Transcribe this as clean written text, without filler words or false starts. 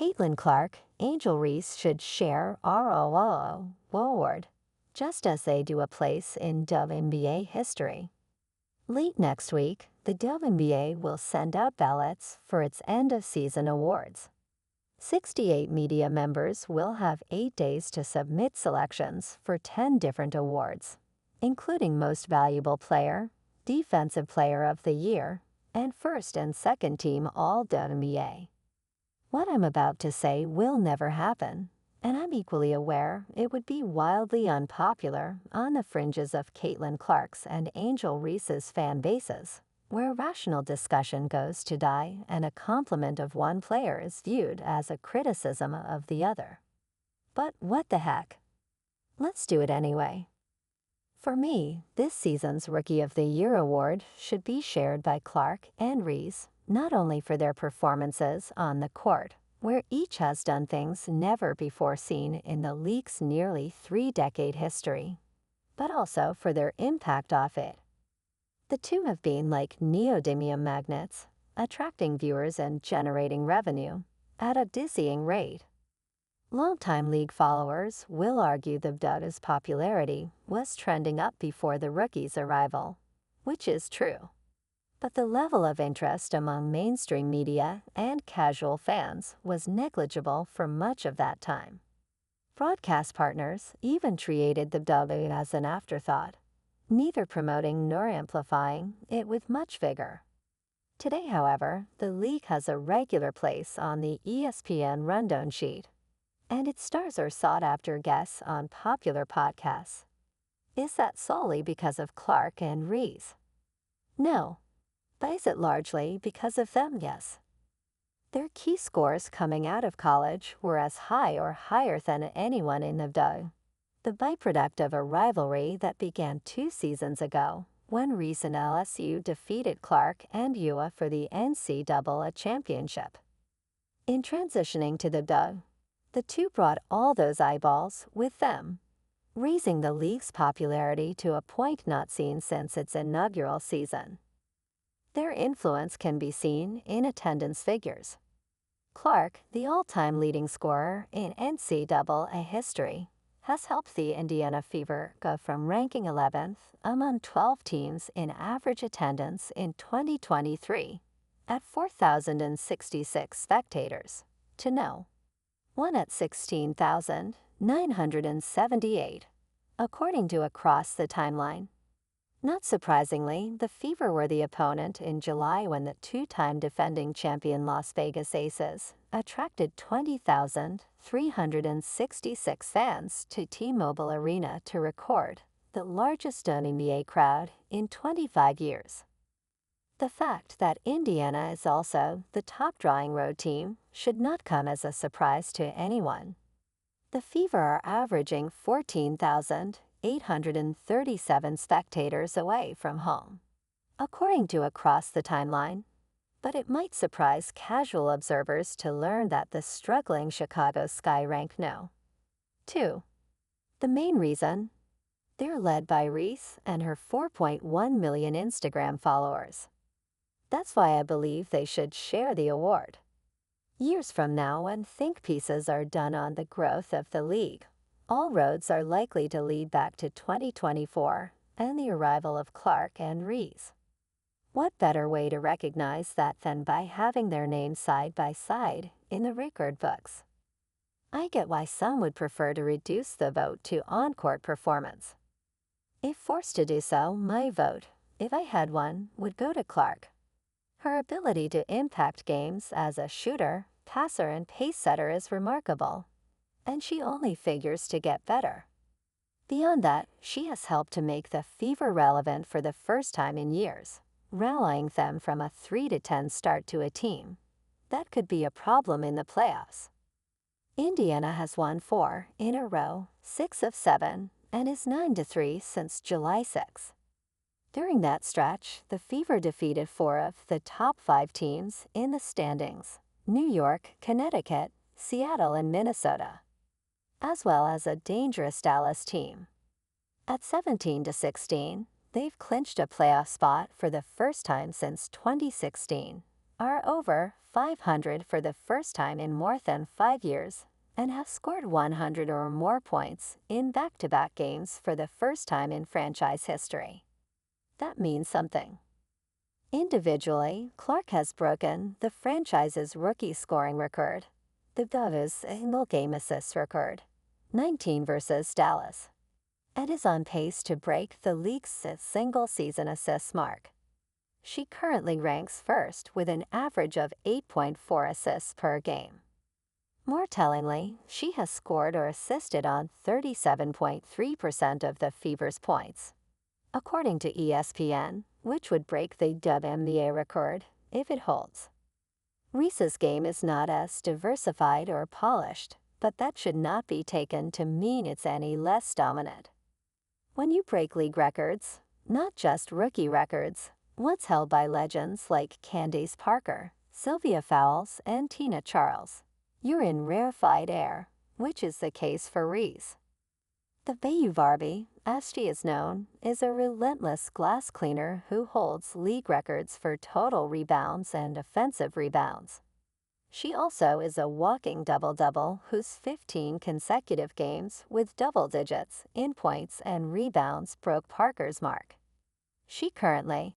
Caitlin Clark, Angel Reese should share ROO award, just as they do a place in WNBA history. Late next week, the WNBA will send out ballots for its end-of-season awards. 68 media members will have 8 days to submit selections for 10 different awards, including Most Valuable Player, Defensive Player of the Year, and First and Second Team All-WNBA. What I'm about to say will never happen, and I'm equally aware it would be wildly unpopular on the fringes of Caitlin Clark's and Angel Reese's fan bases, where rational discussion goes to die and a compliment of one player is viewed as a criticism of the other. But what the heck? Let's do it anyway. For me, this season's Rookie of the Year award should be shared by Clark and Reese, not only for their performances on the court, where each has done things never before seen in the league's nearly 3-decade history, but also for their impact off it. The two have been like neodymium magnets, attracting viewers and generating revenue at a dizzying rate. Longtime league followers will argue the Ballots' popularity was trending up before the rookie's arrival, which is true. But the level of interest among mainstream media and casual fans was negligible for much of that time. Broadcast partners even treated the Ballots as an afterthought, neither promoting nor amplifying it with much vigor. Today, however, the league has a regular place on the ESPN rundown sheet, and its stars are sought-after guests on popular podcasts. Is that solely because of Clark and Reese? No. But is it largely because of them? Yes. Their key scores coming out of college were as high or higher than anyone in the WNBA, the byproduct of a rivalry that began 2 seasons ago when Reese and LSU defeated Clark and UA for the NCAA championship. In transitioning to the WNBA, the two brought all those eyeballs with them, raising the league's popularity to a point not seen since its inaugural season. Their influence can be seen in attendance figures. Clark, the all-time leading scorer in NCAA history, has helped the Indiana Fever go from ranking 11th among 12 teams in average attendance in 2023 at 4,066 spectators to no. 1 at 16,978, according to Across the Timeline. Not surprisingly, the Fever were the opponent in July when the 2-time defending champion Las Vegas Aces attracted 20,366 fans to T-Mobile Arena to record the largest WNBA crowd in 25 years. The fact that Indiana is also the top-drawing road team should not come as a surprise to anyone. The Fever are averaging 14,837 spectators away from home, according to Across the Timeline, but it might surprise casual observers to learn that the struggling Chicago Sky rank no. 2. The main reason? They're led by Reese and her 4.1 million Instagram followers. That's why I believe they should share the award. Years from now, when think pieces are done on the growth of the league, all roads are likely to lead back to 2024 and the arrival of Clark and Reese. What better way to recognize that than by having their names side by side in the record books? I get why some would prefer to reduce the vote to on-court performance. If forced to do so, my vote, if I had one, would go to Clark. Her ability to impact games as a shooter, passer, and pace setter is remarkable, and she only figures to get better. Beyond that, she has helped to make the Fever relevant for the first time in years, rallying them from a 3-10 start to a team that could be a problem in the playoffs. Indiana has won 4 in a row, 6 of 7, and is 9-3 since July 6. During that stretch, the Fever defeated 4 of the top 5 teams in the standings: New York, Connecticut, Seattle, and Minnesota, as well as a dangerous Dallas team. At 17-16, they've clinched a playoff spot for the first time since 2016, are over 500 for the first time in more than 5 years and have scored 100 or more points in back-to-back games for the first time in franchise history. That means something. Individually, Clark has broken the franchise's rookie scoring record, the Dava's single game assists record, 19 versus Dallas, and is on pace to break the league's single-season assists mark. She currently ranks first with an average of 8.4 assists per game. More tellingly, she has scored or assisted on 37.3% of the Fever's points, according to ESPN, which would break the WNBA record if it holds. Reese's game is not as diversified or polished, but that should not be taken to mean it's any less dominant. When you break league records, not just rookie records, once held by legends like Candace Parker, Sylvia Fowles, and Tina Charles, you're in rarefied air, which is the case for Reese. The Bayou Barbie, as she is known, is a relentless glass cleaner who holds league records for total rebounds and offensive rebounds. She also is a walking double-double whose 15 consecutive games with double digits in points and rebounds broke Parker's mark. She currently